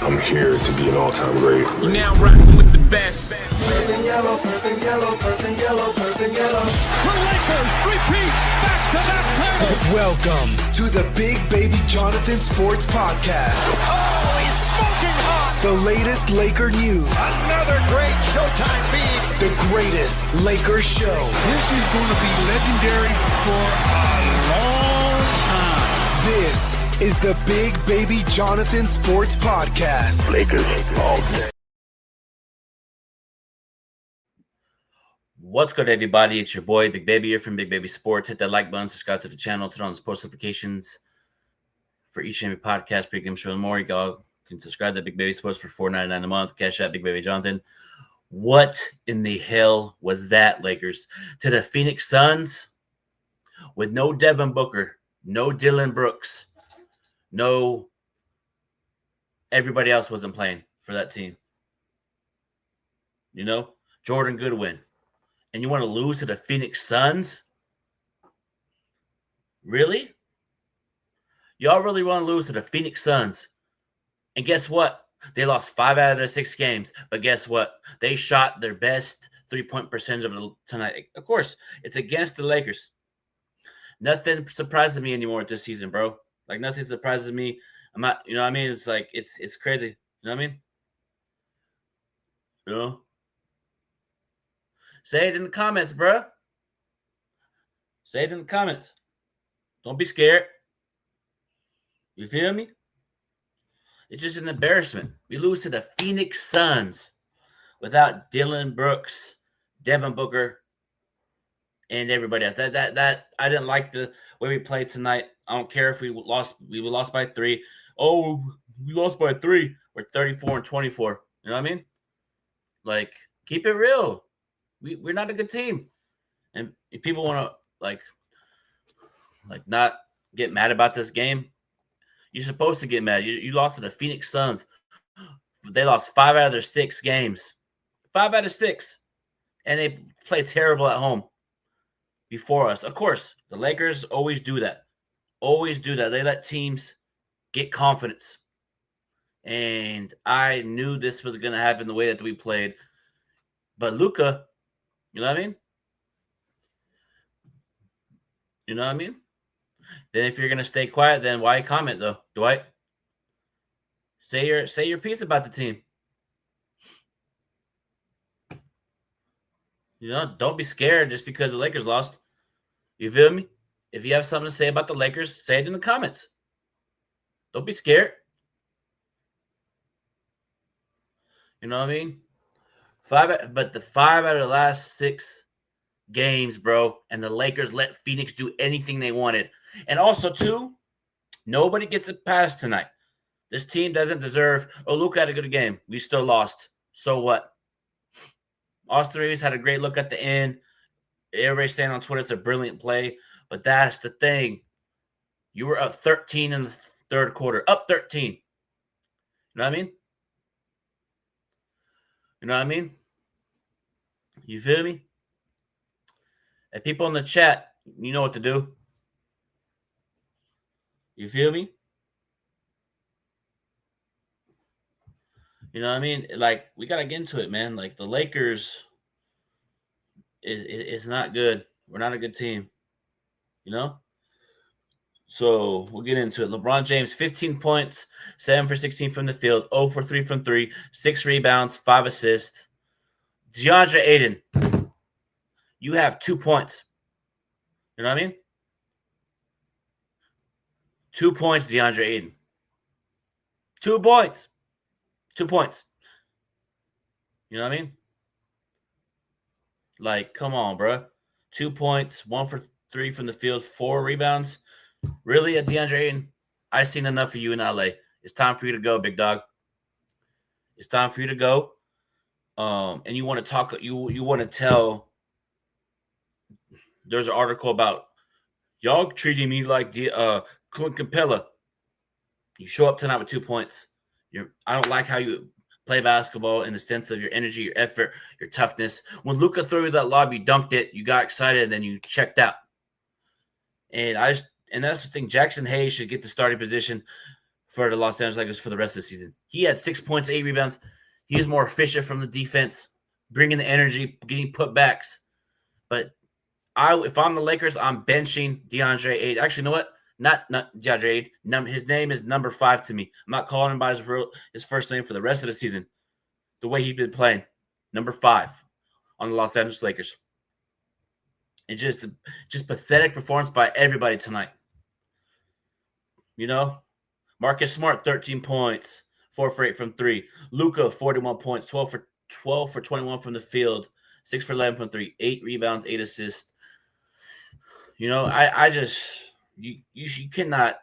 I'm here to be an all-time great. You're now rocking with the best. Purple and yellow, purple and yellow, purple and yellow, purple and yellow. The Lakers repeat back-to-back titles. Welcome to the Big Baby Jonathan Sports Podcast. Oh, he's smoking hot. The latest Laker news. Another great Showtime feed. The greatest Lakers show. This is going to be legendary for a long time. This is the Big Baby Jonathan Sports Podcast. Lakers all day. What's good, everybody? It's your boy, Big Baby here from Big Baby Sports. Hit that like button, subscribe to the channel, turn on the post notifications for each and every podcast, pregame show, and more. You can subscribe to Big Baby Sports for $4.99 a month. Cash out Big Baby Jonathan. What in the hell was that, Lakers? To the Phoenix Suns with no Devin Booker, no Dylan Brooks, no everybody else wasn't playing for that team. You know, Jordan Goodwin. And you want to lose to the Phoenix Suns? Really? Y'all really want to lose to the Phoenix Suns? And guess what? They lost 5 out of their 6 games. But guess what? They shot their best three-point percentage of tonight. Of course, it's against the Lakers. Nothing surprises me anymore this season, bro. Like, nothing surprises me. I'm not, you know what I mean? It's like, it's crazy. You know what I mean? You know? Say it in the comments, bro. Say it in the comments. Don't be scared. You feel me? It's just an embarrassment. We lose to the Phoenix Suns without Dylan Brooks, Devin Booker, and everybody else. That I didn't like the way we played tonight. I don't care if we lost. We were lost by 3. Oh, we lost by 3. We're 34-24. You know what I mean? Like, keep it real. We're not a good team. And if people want to like not get mad about this game, you're supposed to get mad. You lost to the Phoenix Suns. They lost 5 out of their 6 games. 5 out of 6. And they played terrible at home before us. Of course, the Lakers always do that. Always do that. They let teams get confidence. And I knew this was going to happen the way that we played. But Luka, you know what I mean? You know what I mean? Then if you're gonna stay quiet, then why comment though, Dwight? Say your piece about the team. You know, don't be scared just because the Lakers lost. You feel me? If you have something to say about the Lakers, say it in the comments. Don't be scared. You know what I mean? 5 out of the last 6 games, bro, and the Lakers let Phoenix do anything they wanted. And also, too, nobody gets a pass tonight. This team doesn't deserve, oh, Luka had a good game. We still lost. So what? Austin Reeves had a great look at the end. Everybody's saying on Twitter it's a brilliant play, but that's the thing. You were up 13 in the third quarter. Up 13. You know what I mean? You know what I mean? You feel me? And people in the chat, you know what to do. You feel me? You know what I mean? Like, we got to get into it, man. Like, the Lakers is not good. We're not a good team. You know? So, we'll get into it. LeBron James, 15 points, 7 for 16 from the field, 0 for 3 from 3, 6 rebounds, 5 assists. DeAndre Ayton, you have 2 points. You know what I mean? 2 points, DeAndre Ayton. 2 points. 2 points. You know what I mean? Like, come on, bro. 2 points, 1 for 3 from the field, 4 rebounds. Really, DeAndre Ayton? I've seen enough of you in LA. It's time for you to go, big dog. It's time for you to go. And you want to talk, you want to tell, there's an article about y'all treating me like Clint Capella. You show up tonight with 2 points. I don't like how you play basketball in the sense of your energy, your effort, your toughness. When Luka threw you that lob, you dunked it, you got excited, and then you checked out. And that's the thing. Jackson Hayes should get the starting position for the Los Angeles Lakers for the rest of the season. He had 6 points, 8 rebounds. He was more efficient from the defense, bringing the energy, getting putbacks. But if I'm the Lakers, I'm benching DeAndre Ayton. Actually, you know what? Not DeAndre Ayton. His name is number 5 to me. I'm not calling him by his first name for the rest of the season. The way he's been playing, number 5 on the Los Angeles Lakers. And just pathetic performance by everybody tonight. You know, Marcus Smart, 13 points, 4 for 8 from 3. Luka, 41 points, 12 for 21 from the field, 6 for 11 from 3, 8 rebounds, 8 assists. You know, I just you cannot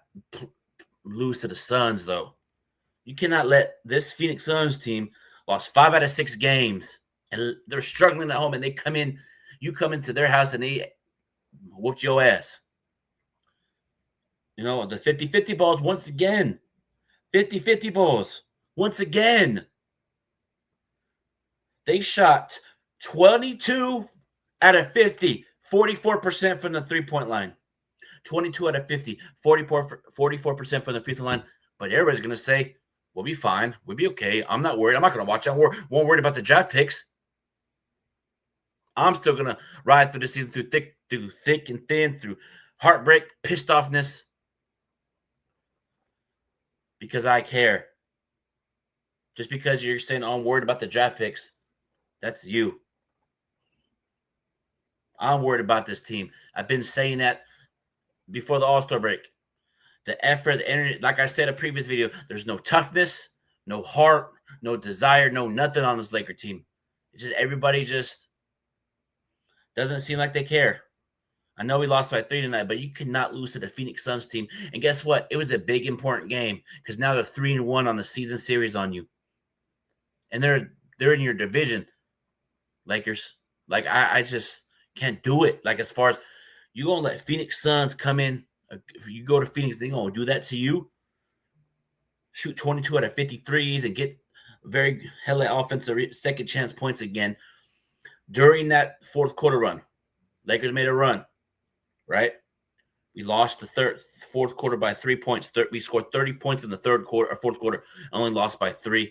lose to the Suns, though. You cannot let this Phoenix Suns team lost 5 out of 6 games, and they're struggling at home, and you come into their house, and they whooped your ass. You know, the 50-50 balls once again. 50-50 balls once again. They shot 22 out of 50, 44% from the three-point line. 22 out of 50, 44% from the free throw line. But everybody's going to say, we'll be fine. We'll be okay. I'm not worried. I'm not going to watch out. Won't worry about the draft picks. I'm still going to ride through the season through thick and thin, through heartbreak, pissed offness. Because I care. Just because you're saying, oh, I'm worried about the draft picks, that's you. I'm worried about this team. I've been saying that before the All-Star break. The effort, the energy, like I said in a previous video, there's no toughness, no heart, no desire, no nothing on this Laker team. It's just everybody just doesn't seem like they care. I know we lost by 3 tonight, but you could not lose to the Phoenix Suns team. And guess what? It was a big, important game because now they're 3-1 on the season series on you. And they're in your division, Lakers. Like, I just can't do it. Like, as far as you going to let Phoenix Suns come in, if you go to Phoenix, they going to do that to you? Shoot 22 out of 53s and get very hella offensive second chance points again. During that fourth quarter run, Lakers made a run. Right? We lost the fourth quarter by 3 points. We scored 30 points in the fourth quarter. Only lost by 3,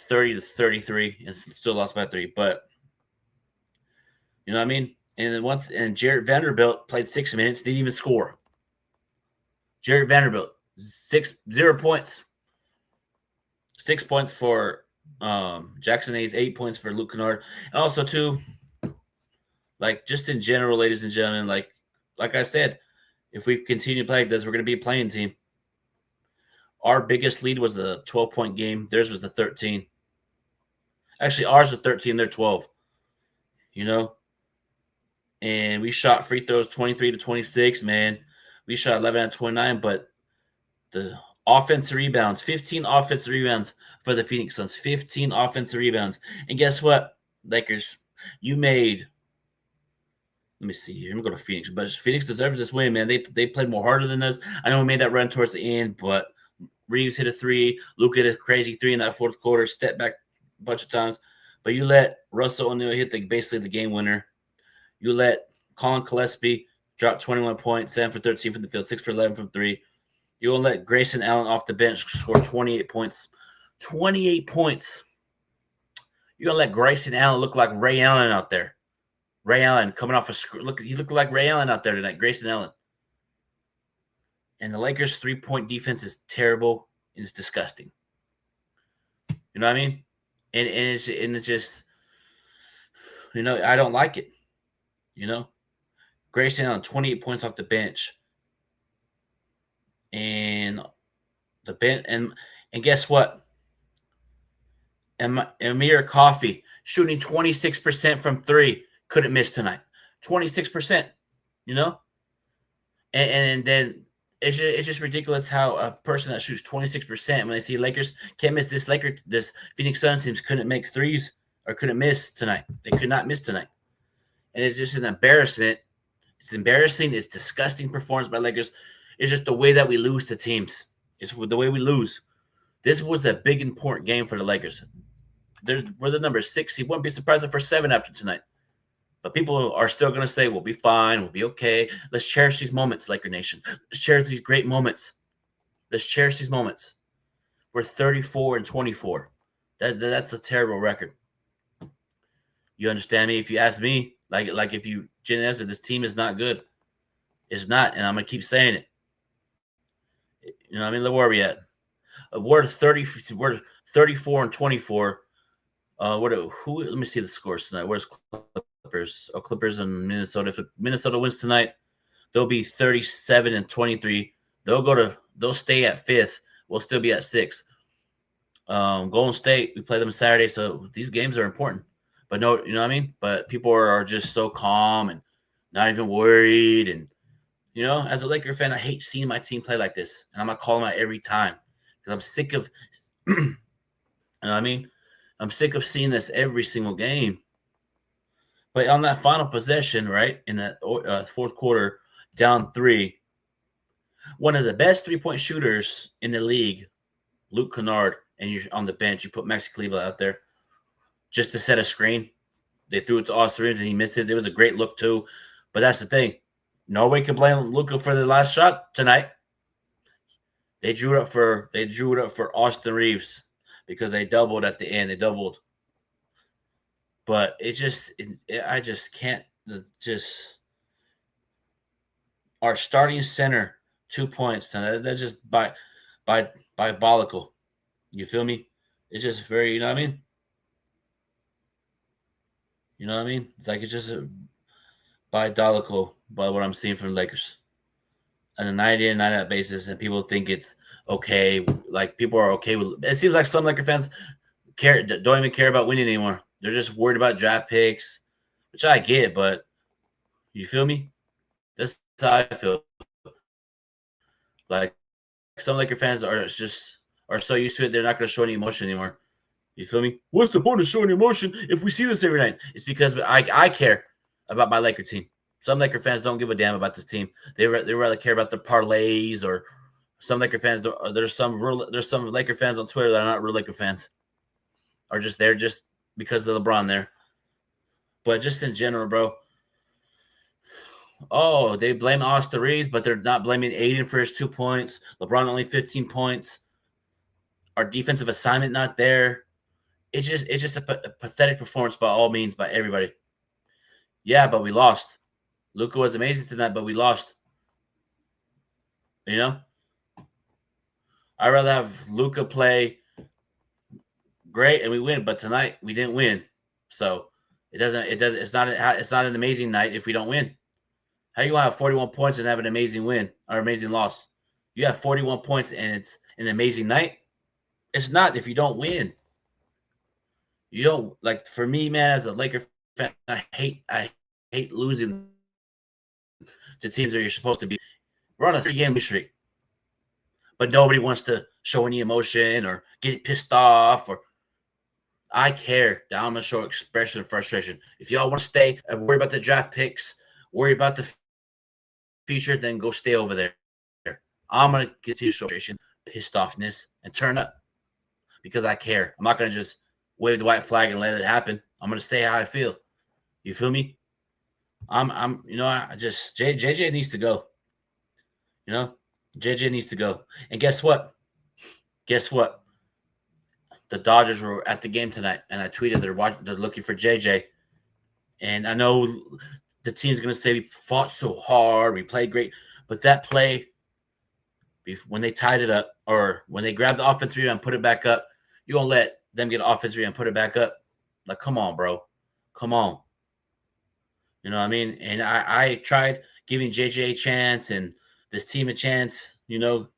30-33, and still lost by 3. But you know what I mean? And then Jarrett Vanderbilt played 6 minutes, didn't even score. Jarrett Vanderbilt, 0 points. 6 points for Jackson Hayes, 8 points for Luke Kennard. And also, too, like, just in general, ladies and gentlemen, like I said, if we continue to play like this, we're going to be a playing team. Our biggest lead was the 12-point game. Theirs was the 13. Actually, ours was 13. They're 12. You know? And we shot free throws 23-26, man. We shot 11 out of 29, but the offensive rebounds, 15 offensive rebounds for the Phoenix Suns. 15 offensive rebounds. And guess what, Lakers? You made – let me see here. I'm going to go to Phoenix. But Phoenix deserves this win, man. They played more harder than us. I know we made that run towards the end, but Reeves hit a 3. Luke hit a crazy 3 in that fourth quarter. Stepped back a bunch of times. But you let Russell O'Neal hit basically the game winner. You let Colin Gillespie drop 21 points, 7 for 13 from the field, 6 for 11 from 3. You will let Grayson Allen off the bench score 28 points. 28 points. You're going to let Grayson Allen look like Ray Allen out there. Ray Allen coming off a screen. He looked like Ray Allen out there tonight, Grayson Allen. And the Lakers' three-point defense is terrible and it's disgusting. You know what I mean? And it's just, you know, I don't like it. You know? Grayson Allen, 28 points off the bench. And the bench and guess what? Amir Coffey shooting 26% from 3. Couldn't miss tonight. 26%, you know? And then it's just ridiculous how a person that shoots 26% when they see Lakers can't miss this Phoenix Suns teams couldn't make threes or couldn't miss tonight. They could not miss tonight. And it's just an embarrassment. It's embarrassing. It's disgusting performance by Lakers. It's just the way that we lose to teams. It's the way we lose. This was a big, important game for the Lakers. We're the number 6. He wouldn't be surprised if we're 7 after tonight. But people are still going to say, we'll be fine. We'll be okay. Let's cherish these moments, Laker Nation. Let's cherish these great moments. Let's cherish these moments. we're 34-24. That's a terrible record. You understand me? If you ask me, like if you Jen asked me, this team is not good. It's not, and I'm gonna keep saying it. You know what I mean? Look where we at. We're 34-24. Let me see the scores tonight. Where's Clippers? Oh, Clippers and Minnesota. If Minnesota wins tonight, they'll be 37-23. They'll stay at 5th. We'll still be at 6th. Golden State, we play them Saturday, so these games are important. But no, you know what I mean? But people are just so calm and not even worried. And, you know, as a Laker fan, I hate seeing my team play like this. And I'm going to call them out every time because I'm sick of, you know what I mean? I'm sick of seeing this every single game. But on that final possession, right, in that fourth quarter, down 3, one of the best three-point shooters in the league, Luke Kennard, and you're on the bench, you put Maxi Kleber out there just to set a screen. They threw it to Austin Reeves, and he misses. It was a great look, too. But that's the thing. Nobody can blame Luka for the last shot tonight. They drew it up for Austin Reeves because they doubled at the end. They doubled. But I just can't just our starting center 2 points tonight. That's just diabolical. You feel me? It's just very, you know what I mean? You know what I mean? It's like it's just diabolical by what I'm seeing from the Lakers on a 90 and 9 basis, and people think it's okay. Like people are okay with it. Seems like some Laker fans don't even care about winning anymore. They're just worried about draft picks, which I get, but you feel me? That's how I feel. Like some Laker fans are so used to it, they're not going to show any emotion anymore. You feel me? What's the point of showing emotion if we see this every night? It's because I care about my Laker team. Some Laker fans don't give a damn about this team. They rather care about their parlays, or some Laker fans don't. There's some Laker fans on Twitter that are not real Laker fans, or just there just because of LeBron there. But just in general, bro. Oh, they blame Austin Reeves, but they're not blaming Aiden for his 2 points. LeBron only 15 points. Our defensive assignment not there. It's just a pathetic performance by all means by everybody. Yeah, but we lost. Luka was amazing tonight, but we lost. You know? I'd rather have Luka play great and we win, but tonight we didn't win. So it's not an amazing night if we don't win. How you want to have 41 points and have an amazing win or amazing loss? You have 41 points and it's an amazing night? It's not if you don't win. You don't, like, for me, man, as a Laker fan, I hate losing to teams that you're supposed to be. We're on a 3-game streak, but nobody wants to show any emotion or get pissed off. Or I care. I'm going to show expression of frustration. If y'all want to stay and worry about the draft picks, worry about the future, then go stay over there. I'm going to get to your frustration, pissed offness, and turn up because I care. I'm not going to just wave the white flag and let it happen. I'm going to say how I feel. You feel me? JJ needs to go. You know, JJ needs to go. And guess what? The Dodgers were at the game tonight, and I tweeted they're looking for JJ. And I know the team's going to say we fought so hard, we played great, but that play, when they tied it up or when they grabbed the offensive rebound and put it back up, you won't let them get an offensive rebound and put it back up. Like, come on, bro. Come on. You know what I mean? And I tried giving JJ a chance and this team a chance. You know,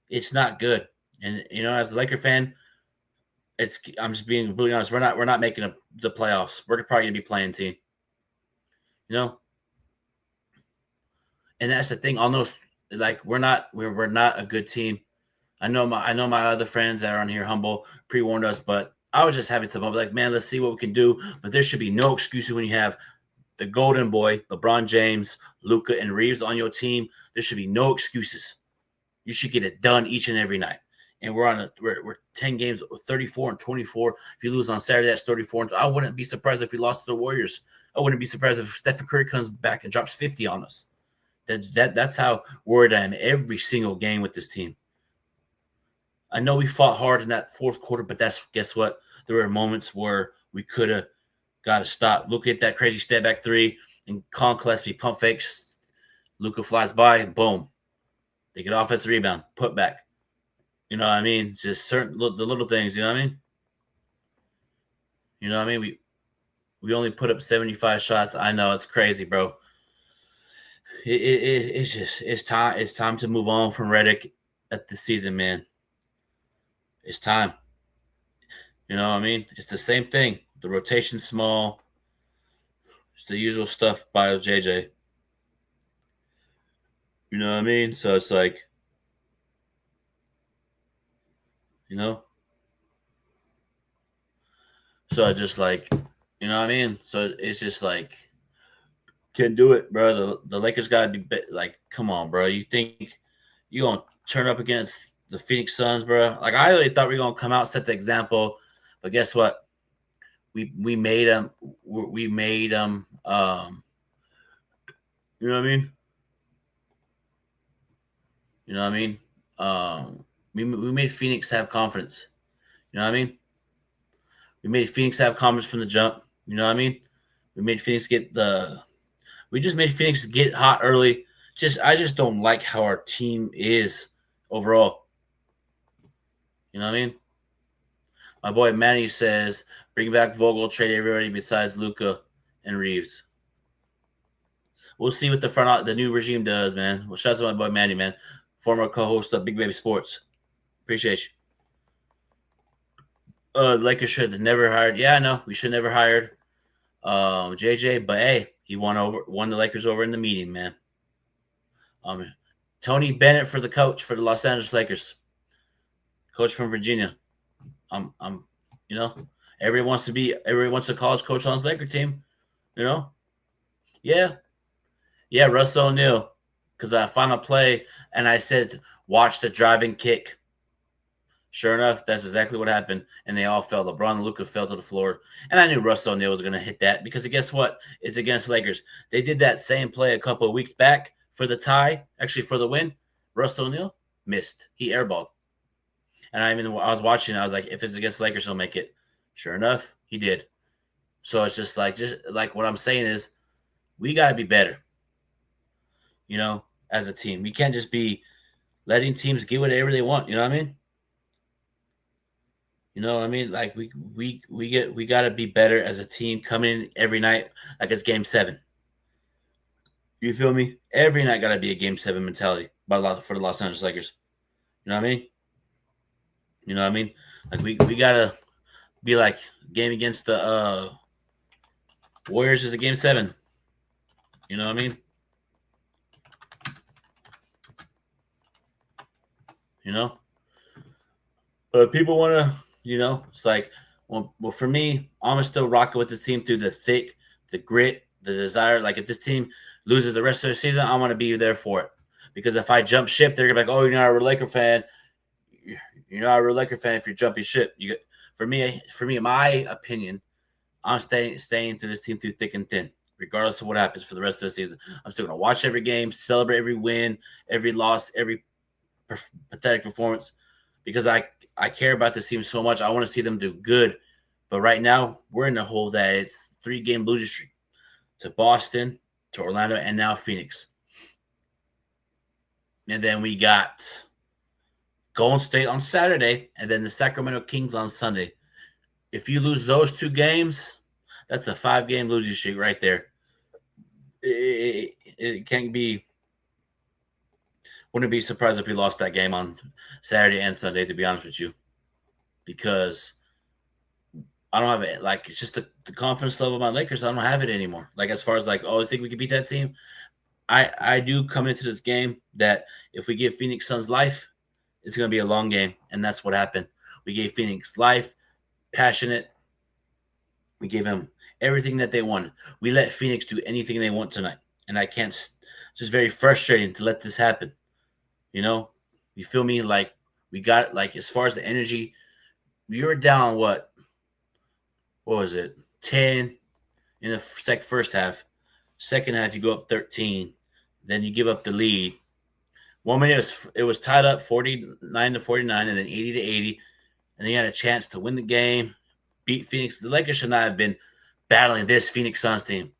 it's not good. And, you know, as a Laker fan, I'm just being really honest. We're not making the playoffs. We're probably going to be playing team. You know? And that's the thing. Almost like we're not a good team. I know my other friends that are on here humble pre-warned us, but I was just having some fun. Like, man, let's see what we can do. But there should be no excuses when you have the golden boy, LeBron James, Luka, and Reeves on your team. There should be no excuses. You should get it done each and every night. And we're 10 games, 34-24. If you lose on Saturday, that's 34. I wouldn't be surprised if we lost to the Warriors. I wouldn't be surprised if Stephen Curry comes back and drops 50 on us. That's how worried I am every single game with this team. I know we fought hard in that fourth quarter, but guess what? There were moments where we could have got to stop. Look at that crazy step back three and Colin Gillespie pump fakes. Luka flies by, boom. They get offensive rebound, put back. You know what I mean? It's just the little things, you know what I mean? You know what I mean? We only put up 75 shots. I know it's crazy, bro. It's time. It's time to move on from Redick at the season, man. It's time. You know what I mean? It's the same thing. The rotation's small. It's the usual stuff by JJ. You know what I mean? So it's like, you know? So I just like, you know what I mean? So it's just like, can't do it, bro. The Lakers got to be like, come on, bro. You think you're going to turn up against the Phoenix Suns, bro? Like, I really thought we were going to come out, set the example. But guess what? We made them. We made them. You know what I mean? You know what I mean? We made Phoenix have confidence. You know what I mean? We made Phoenix have confidence from the jump. You know what I mean? We made Phoenix we just made Phoenix get hot early. I just don't like how our team is overall. You know what I mean? My boy Manny says, bring back Vogel, trade everybody besides Luka and Reeves. We'll see what the new regime does, man. Well, shout out to my boy Manny, man. Former co-host of Big Baby Sports. Appreciate you. Lakers should have never hired. Yeah, I know. We should have never hired JJ, but hey, he won the Lakers over in the meeting, man. Tony Bennett for the coach for the Los Angeles Lakers. Coach from Virginia. You know, everybody wants a college coach on his Laker team, you know? Yeah, Russ O'Neal. Because I found a play and I said, watch the driving kick. Sure enough, that's exactly what happened. And they all fell. LeBron and Luka fell to the floor. And I knew Russ O'Neal was going to hit that because guess what? It's against Lakers. They did that same play a couple of weeks back for the tie, actually for the win. Russ O'Neal missed. He airballed. And I was watching. I was like, if it's against Lakers, he'll make it. Sure enough, he did. So it's just like what I'm saying is we got to be better, you know, as a team. We can't just be letting teams get whatever they want. You know what I mean? You know what I mean? Like we got to be better as a team coming in every night like it's Game 7. You feel me? Every night got to be a Game 7 mentality for the Los Angeles Lakers. You know what I mean? You know what I mean? Like we got to be like game against the Warriors is a Game 7. You know what I mean? You know? But people want to, you know, it's like, well, for me, I'm still rocking with this team through the thick, the grit, the desire. Like, if this team loses the rest of the season, I want to be there for it. Because if I jump ship, they're going to be like, oh, you're not a real Laker fan. You're not a real Laker fan if you're jumping ship. For me, in my opinion, I'm staying through this team through thick and thin, regardless of what happens for the rest of the season. I'm still going to watch every game, celebrate every win, every loss, every pathetic performance, because I care about this team so much. I want to see them do good. But right now, we're in the hole that it's 3-game losing streak to Boston, to Orlando, and now Phoenix. And then we got Golden State on Saturday, and then the Sacramento Kings on Sunday. If you lose those 2 games, that's a 5-game losing streak right there. It can't be. Wouldn't be surprised if we lost that game on Saturday and Sunday, to be honest with you, because I don't have it. Like, it's just the confidence level of my Lakers. I don't have it anymore. Like, as far as like, oh, I think we can beat that team. I do come into this game that if we give Phoenix Suns life, it's going to be a long game, and that's what happened. We gave Phoenix life, passionate. We gave them everything that they wanted. We let Phoenix do anything they want tonight, and I can't. It's just very frustrating to let this happen. You know, you feel me? Like, we got, like, as far as the energy, you're down what was it? 10 in the first half. Second half, you go up 13. Then you give up the lead. 1 minute it was tied up 49-49 and then 80-80. And they had a chance to win the game, beat Phoenix. The Lakers should not have been battling this Phoenix Suns team.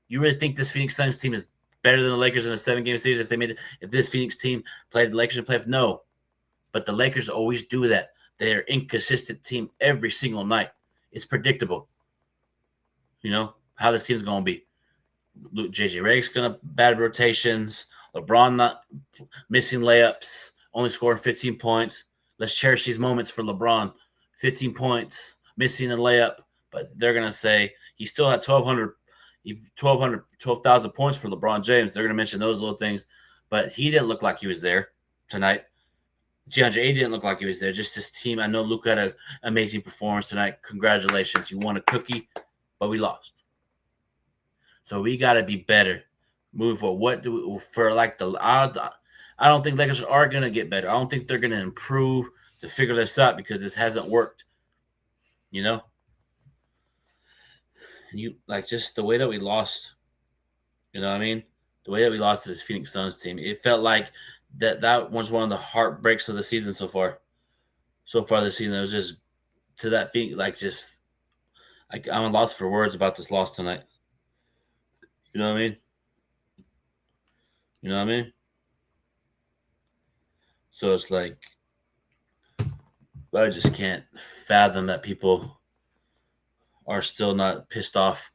You really think this Phoenix Suns team is better than the Lakers in a 7-game season if this Phoenix team played the Lakers in playoffs? No. But the Lakers always do that. They're an inconsistent team every single night. It's predictable. You know, how this team's going to be. JJ Redick's going to bad rotations. LeBron not missing layups, only scoring 15 points. Let's cherish these moments for LeBron. 15 points, missing a layup. But they're going to say he still had 12,000 points for LeBron James. They're going to mention those little things. But he didn't look like he was there tonight. DeAndre didn't look like he was there. Just this team. I know Luka had an amazing performance tonight. Congratulations. You won a cookie, but we lost. So we got to be better. Move forward. What do we, for like the I don't think Lakers are going to get better. I don't think they're going to improve to figure this out because this hasn't worked. You know? You like just the way that we lost. You know what I mean? The way that we lost to this Phoenix Suns team. It felt like that was one of the heartbreaks of the season so far. So far this season, it was just to that Phoenix, like just I'm at loss for words about this loss tonight. You know what I mean? You know what I mean? So it's like, I just can't fathom that people are still not pissed off.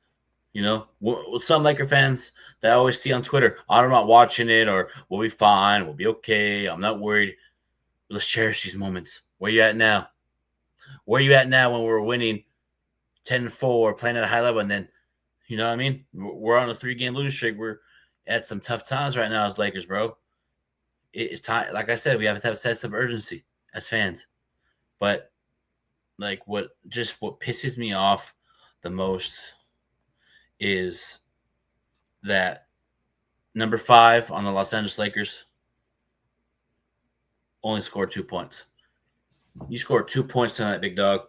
You know, with some Laker fans that I always see on Twitter, I'm not watching it or we'll be fine, we'll be okay, I'm not worried. Let's cherish these moments. Where you at now? Where you at now when we're winning 10-4, playing at a high level, and then, you know what I mean? We're on a 3-game losing streak. We're at some tough times right now as Lakers, bro. It's time. Like I said, we have to have a sense of urgency as fans. But like what pisses me off the most is that number 5 on the Los Angeles Lakers only scored 2 points. You scored 2 points tonight, big dog.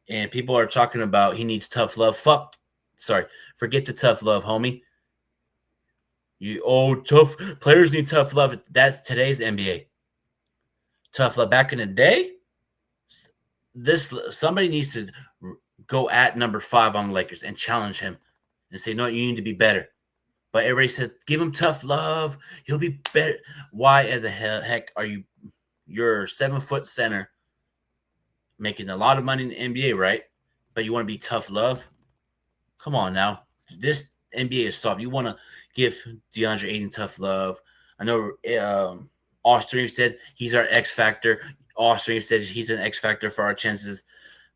And people are talking about he needs tough love. Forget the tough love, homie. Tough players need tough love. That's today's NBA. Tough love. Back in the day, somebody needs to go at number 5 on the Lakers and challenge him and say, no, you need to be better. But everybody said, give him tough love. He'll be better. Why in the heck are you're a 7-foot center making a lot of money in the NBA, right? But you want to be tough love? Come on now. This NBA is soft. You want to give DeAndre Ayton tough love. I know Austin Reeves said he's our X factor. Austin Reeves said he's an X factor for our chances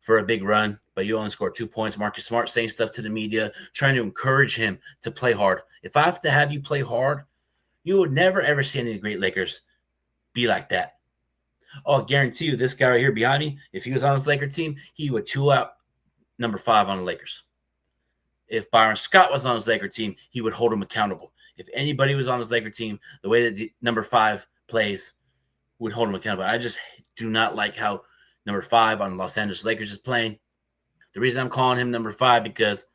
for a big run, but you only scored 2 points. Marcus Smart saying stuff to the media, trying to encourage him to play hard. If I have to have you play hard, you would never, ever see any of the great Lakers be like that. Oh, I guarantee you, this guy right here behind me, if he was on his Laker team, he would chew out number 5 on the Lakers. If Byron Scott was on his Laker team, he would hold him accountable. If anybody was on his Laker team, the way that number 5 plays would hold him accountable. I just do not like how number 5 on Los Angeles Lakers is playing. The reason I'm calling him number 5 because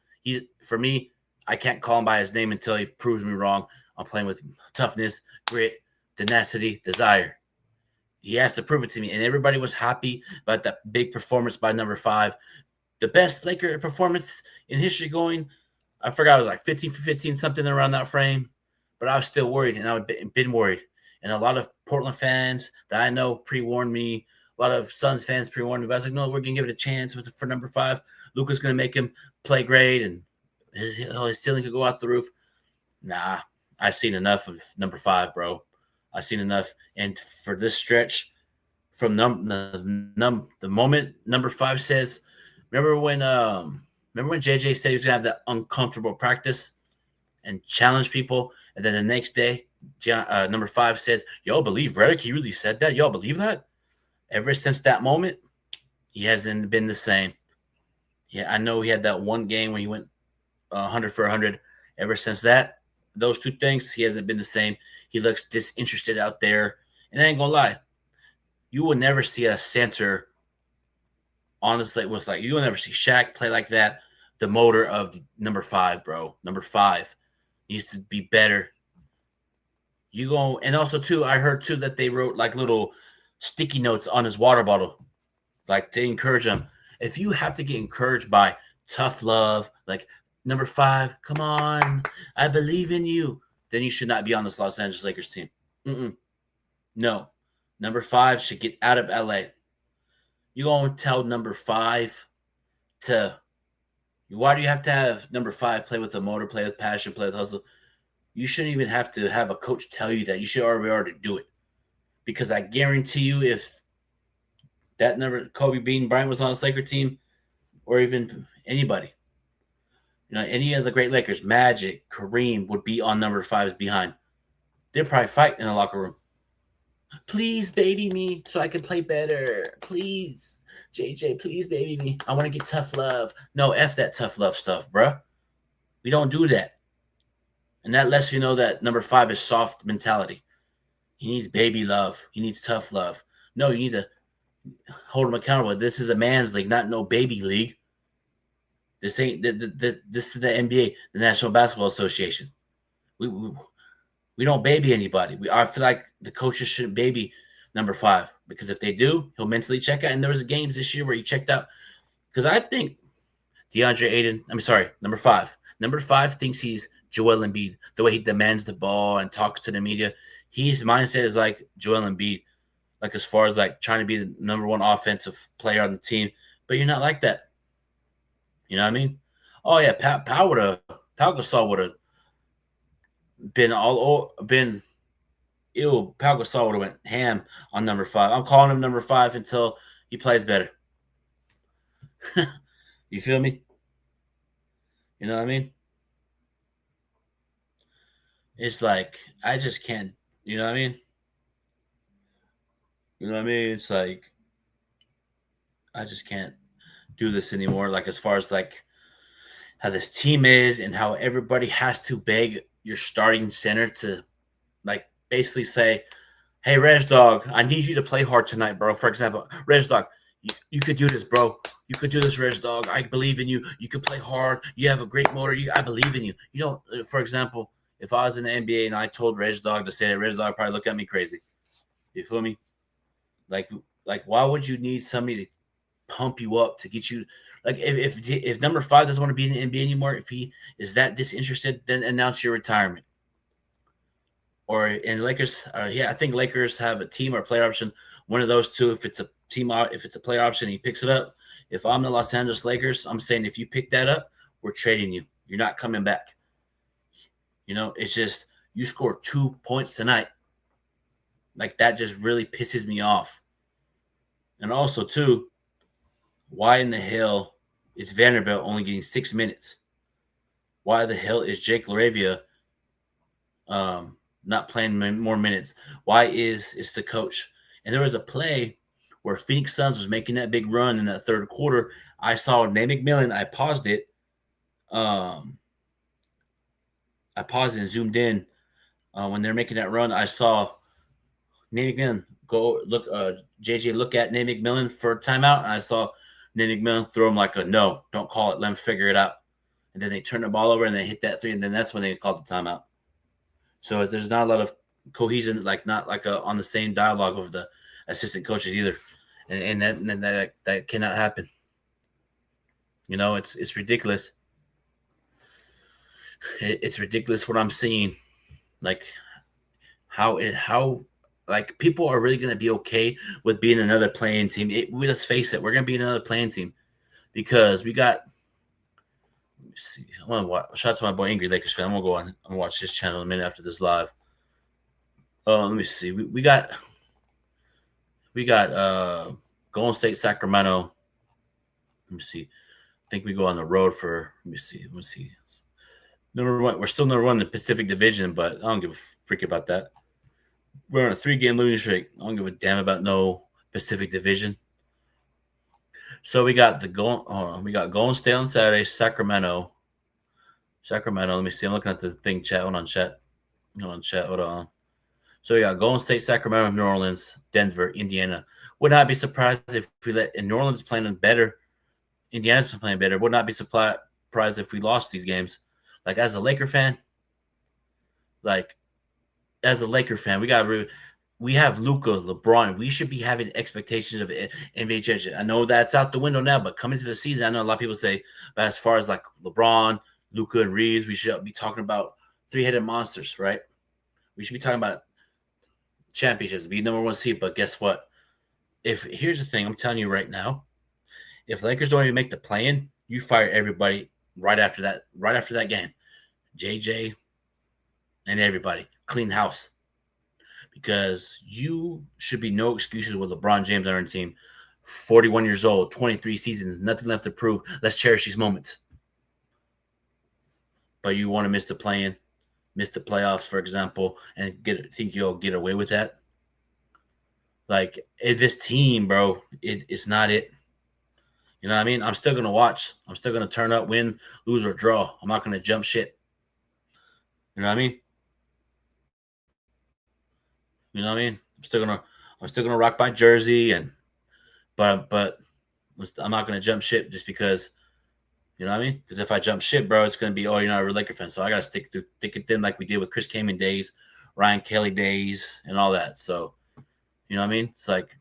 for me, I can't call him by his name until he proves me wrong. I'm playing with toughness, grit, tenacity, desire. He has to prove it to me. And everybody was happy about that big performance by number 5. The best Laker performance in history going, I forgot, it was like 15 for 15, something around that frame. But I was still worried, and I've been worried. And a lot of Portland fans that I know pre-warned me. A lot of Suns fans pre-warned me. But I was like, no, we're going to give it a chance for number 5. Luka's going to make him play great, and his ceiling could go out the roof. Nah, I've seen enough of number 5, bro. I've seen enough. And for this stretch, from the moment number 5 says, remember when JJ said he was going to have that uncomfortable practice and challenge people, and then the next day, number 5 says, y'all believe Redick? He really said that? Y'all believe that? Ever since that moment, he hasn't been the same. Yeah, I know he had that one game where he went 100 for 100. Ever since that, those 2 things, he hasn't been the same. He looks disinterested out there. And I ain't going to lie, you will never see a center, honestly, you will never see Shaq play like that. The motor of number 5, bro. Number 5 needs to be better. You go, and also too, I heard too that they wrote like little sticky notes on his water bottle, like to encourage him. If you have to get encouraged by tough love, like number 5, come on, I believe in you, then you should not be on this Los Angeles Lakers team. No, number 5 should get out of LA. You gonna tell number 5 to? Why do you have to have number 5 play with the motor, play with passion, play with hustle? You shouldn't even have to have a coach tell you that. You should already do it. Because I guarantee you, if that number, Kobe Bean Bryant, was on this Laker team, or even anybody, any of the great Lakers, Magic, Kareem, would be on number 5's behind. They'd probably fight in the locker room. Please baby me so I can play better. Please, JJ, please baby me. I want to get tough love. No, F that tough love stuff, bruh. We don't do that. And that lets you know that number 5 is soft mentality. He needs baby love. He needs tough love. No, you need to hold him accountable. This is a man's league, not no baby league. This ain't this is the NBA, the National Basketball Association. We don't baby anybody. I feel like the coaches shouldn't baby number 5, because if they do, he'll mentally check out. And there was games this year where he checked out, because I think number 5. Number 5 thinks he's Joel Embiid, the way he demands the ball and talks to the media. His mindset is like Joel Embiid, like as far as like trying to be the number 1 offensive player on the team. But you're not like that. You know what I mean? Oh yeah, Pau Gasol would have been Pau Gasol would have went ham on number 5. I'm calling him number 5 until he plays better. You feel me? You know what I mean? It's like, I just can't, you know what I mean? You know what I mean? It's like, I just can't do this anymore. Like, as far as like how this team is and how everybody has to beg your starting center to like basically say, hey, Reg Dog, I need you to play hard tonight, bro. For example, Reg Dog, you could do this, bro. You could do this, Reg Dog. I believe in you. You could play hard. You have a great motor. I believe in you. You know, for example, if I was in the NBA and I told Reg Dog to say that, Reg Dog probably look at me crazy. You feel me? Like why would you need somebody to pump you up to get you? Like, if number 5 doesn't want to be in the NBA anymore, if he is that disinterested, then announce your retirement. Or in Lakers, I think Lakers have a team or player option. One of those two. If it's a team, if it's a player option, he picks it up. If I'm the Los Angeles Lakers, I'm saying if you pick that up, we're trading you. You're not coming back. You know, it's just you scored 2 points tonight. Like, that just really pisses me off. And also, too, why in the hell is Vanderbilt only getting 6 minutes? Why the hell is Jake LaRavia not playing more minutes? Why is it's the coach? And there was a play where Phoenix Suns was making that big run in that third quarter. I saw Nate McMillan. I paused it. I paused it and zoomed in. When they're making that run, I saw Nate McMillan go look. JJ look at Nate McMillan for a timeout, and I saw Nate McMillan throw him like a no, don't call it. Let him figure it out. And then they turn the ball over and they hit that 3, and then that's when they called the timeout. So there's not a lot of cohesion, like not like on the same dialogue of the assistant coaches either, and that cannot happen. You know, it's ridiculous. It's ridiculous what I'm seeing. Like how like people are really going to be okay with being another playing team. Let's face it, we're going to be another playing team because we got. See, I want to watch. Shout out to my boy Angry Lakers fan. I'm gonna go on and watch his channel in a minute after this live. Let me see. We got Golden State, Sacramento. Let me see. I think we go on the road for. Let me see. Number 1. We're still number 1 in the Pacific Division, but I don't give a freak about that. We're on a 3-game losing streak. I don't give a damn about no Pacific Division. So we got Golden State on Saturday, Sacramento. Let me see. I'm looking at the thing, chat. Hold on, chat. Hold on. So we got Golden State, Sacramento, New Orleans, Denver, Indiana. Would not be surprised if we let New Orleans playing better. Indiana's playing better. Would not be surprised if we lost these games. Like, as a Laker fan, like as a Laker fan, we have Luka, LeBron. We should be having expectations of NBA championship. I know that's out the window now, but coming to the season, I know a lot of people say, but as far as like LeBron, Luka, and Reeves, we should be talking about three-headed monsters, right? We should be talking about championships, be number one seed. But guess what? Here's the thing, I'm telling you right now, if Lakers don't even make the play-in, you fire everybody right after that game. JJ and everybody, clean house. Because you should be no excuses with LeBron James on our team. 41 years old, 23 seasons, nothing left to prove. Let's cherish these moments. But you want to miss the play-in, miss the playoffs, for example, and think you'll get away with that? Like, this team, bro, it's not it. You know what I mean? I'm still going to watch. I'm still going to turn up, win, lose, or draw. I'm not going to jump shit. You know what I mean? You know what I mean? I'm still gonna rock my jersey, but I'm not gonna jump ship just because, you know what I mean? Because if I jump ship, bro, it's gonna be, oh, you're not a Laker fan. So I gotta stick through thick and thin like we did with Chris Kaman days, Ryan Kelly days, and all that. So, you know what I mean? It's like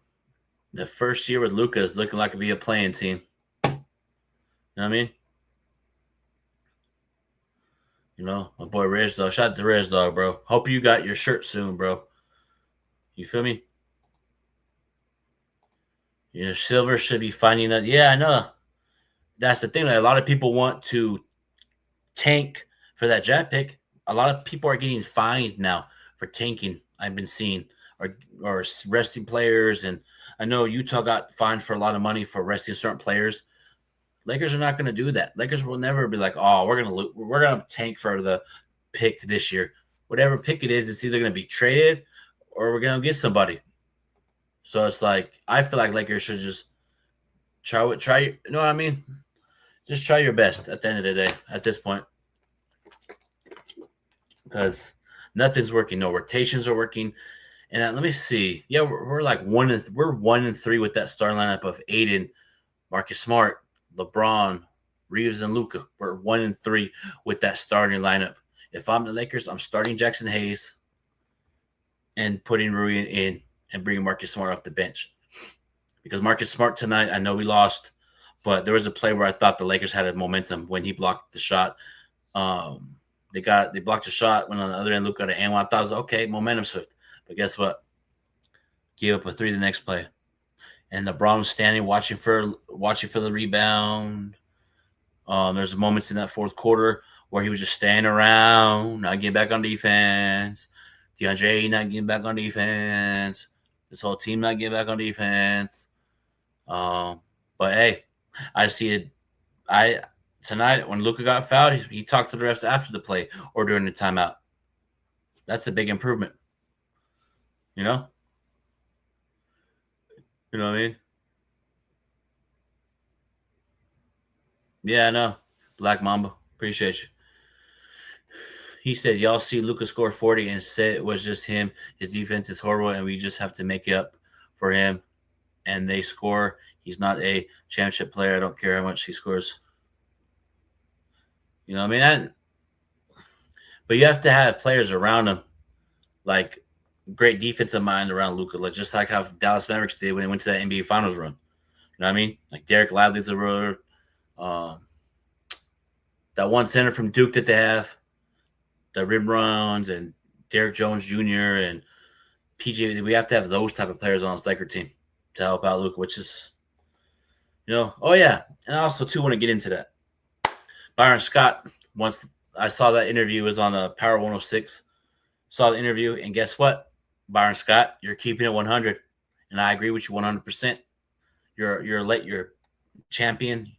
the first year with Luka is looking like it'd be a playing team. You know what I mean? You know, my boy Reg Dog. Shout out to Reg Dog, bro. Hope you got your shirt soon, bro. You feel me? You know, Silver should be finding that. Yeah, I know. That's the thing. Like, a lot of people want to tank for that draft pick. A lot of people are getting fined now for tanking. I've been seeing, or resting players, and I know Utah got fined for a lot of money for resting certain players. Lakers are not going to do that. Lakers will never be like, oh, we're gonna tank for the pick this year. Whatever pick it is, it's either going to be traded or we're going to get somebody. So it's like, I feel like Lakers should just try, you know what I mean? Just try your best at the end of the day at this point. Because nothing's working. No rotations are working. And let me see. Yeah, we're like 1-3 with that starting lineup of Aiden, Marcus Smart, LeBron, Reeves, and Luka. We're 1-3 with that starting lineup. If I'm the Lakers, I'm starting Jackson Hayes and putting Rui in and bringing Marcus Smart off the bench. Because Marcus Smart tonight, I know we lost, but there was a play where I thought the Lakers had a momentum when he blocked the shot. They blocked the shot, went on the other end, Luka got an and I thought it was okay, momentum swift. But guess what? Gave up a 3 the next play. And LeBron was standing watching for the rebound. There's moments in that fourth quarter where he was just standing around, not getting back on defense. DeAndre not getting back on defense. This whole team not getting back on defense. But hey, I see it. Tonight when Luka got fouled, he talked to the refs after the play or during the timeout. That's a big improvement. You know? You know what I mean? Yeah, I know. Black Mamba. Appreciate you. He said, y'all see Luka score 40 and said it was just him. His defense is horrible, and we just have to make it up for him. And they score. He's not a championship player. I don't care how much he scores. You know what I mean? But you have to have players around him, like great defensive mind around Luka, like just like how Dallas Mavericks did when they went to that NBA Finals run. You know what I mean? Like Derek Lively's a roller. That one center from Duke that they have, the rim runs, and Derek Jones Jr. and PJ. We have to have those type of players on this Laker team to help out Luka, which is, you know, oh yeah. And I also too want to get into that. Byron Scott, once I saw that interview, was on the Power 106. Saw the interview, and guess what? Byron Scott, you're keeping it 100, and I agree with you 100%. You're champion.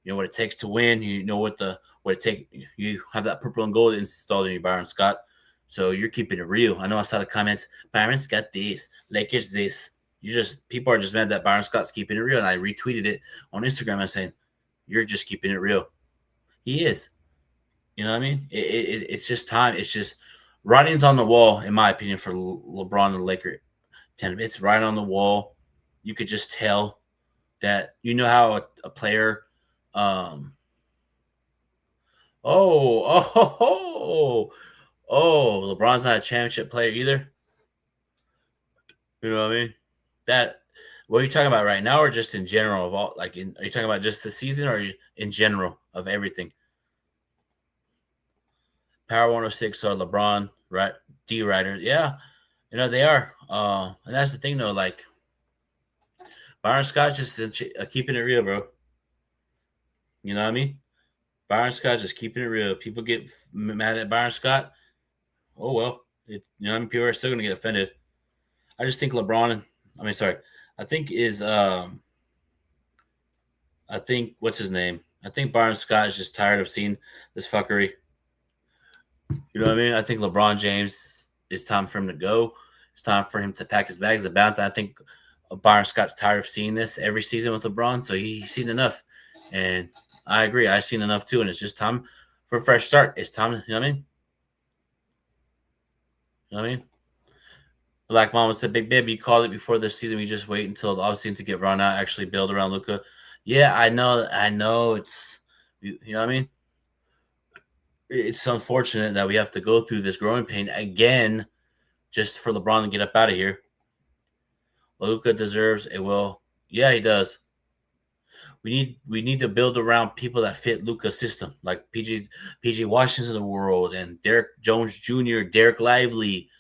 You know what it takes to win. You know what it takes. You have that purple and gold installed in you, Byron Scott. So you're keeping it real. I know I saw the comments. Byron's got this. Lakers this. People are just mad that Byron Scott's keeping it real, and I retweeted it on Instagram and saying, "You're just keeping it real." He is. You know what I mean? It's just time. It's just writing's on the wall, in my opinion, for LeBron and the Lakers. It's right on the wall. You could just tell that, you know how a player Oh, LeBron's not a championship player either. You know what I mean? What are you talking about right now, or just in general of all? Are you talking about just the season, or in general of everything? Power 106 or LeBron, right? D Rider, yeah, they are. And that's the thing though. Like Byron Scott's just keeping it real, bro. You know what I mean? Byron Scott just keeping it real. People get mad at Byron Scott. Oh well, people are still gonna get offended. I just think I think what's his name? I think Byron Scott is just tired of seeing this fuckery. You know what I mean? I think LeBron James, it's time for him to go. It's time for him to pack his bags and bounce. I think Byron Scott's tired of seeing this every season with LeBron, so he's seen enough. And I agree. I've seen enough too, and it's just time for a fresh start. It's time, you know what I mean? You know what I mean? Black Mama said, Big Baby, you called it before this season. We just wait until obviously to get Ron out, actually build around Luka. Yeah, I know. It's, you know what I mean? It's unfortunate that we have to go through this growing pain again just for LeBron to get up out of here. Luka deserves a will. Yeah, he does. We need to build around people that fit Luka's system, like PJ Washington of the world and Derek Jones Jr., Derek Lively,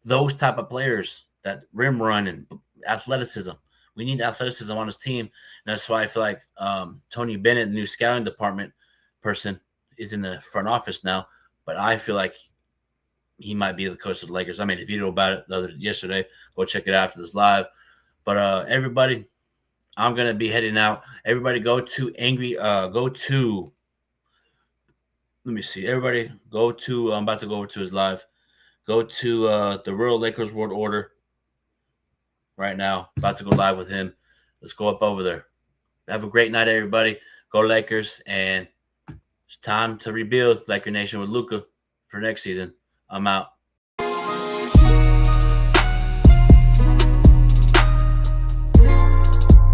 those type of players that rim run and athleticism. We need athleticism on his team. And that's why I feel like Tony Bennett, the new scouting department person, is in the front office now. But I feel like he might be the coach of the Lakers. I made a video about it yesterday. Go check it out after this live. But everybody, I'm going to be heading out. Everybody let me see. Everybody I'm about to go over to his live. Go to the Real Lakers World Order right now. About to go live with him. Let's go up over there. Have a great night, everybody. Go Lakers. And it's time to rebuild Laker Nation with Luka for next season. I'm out.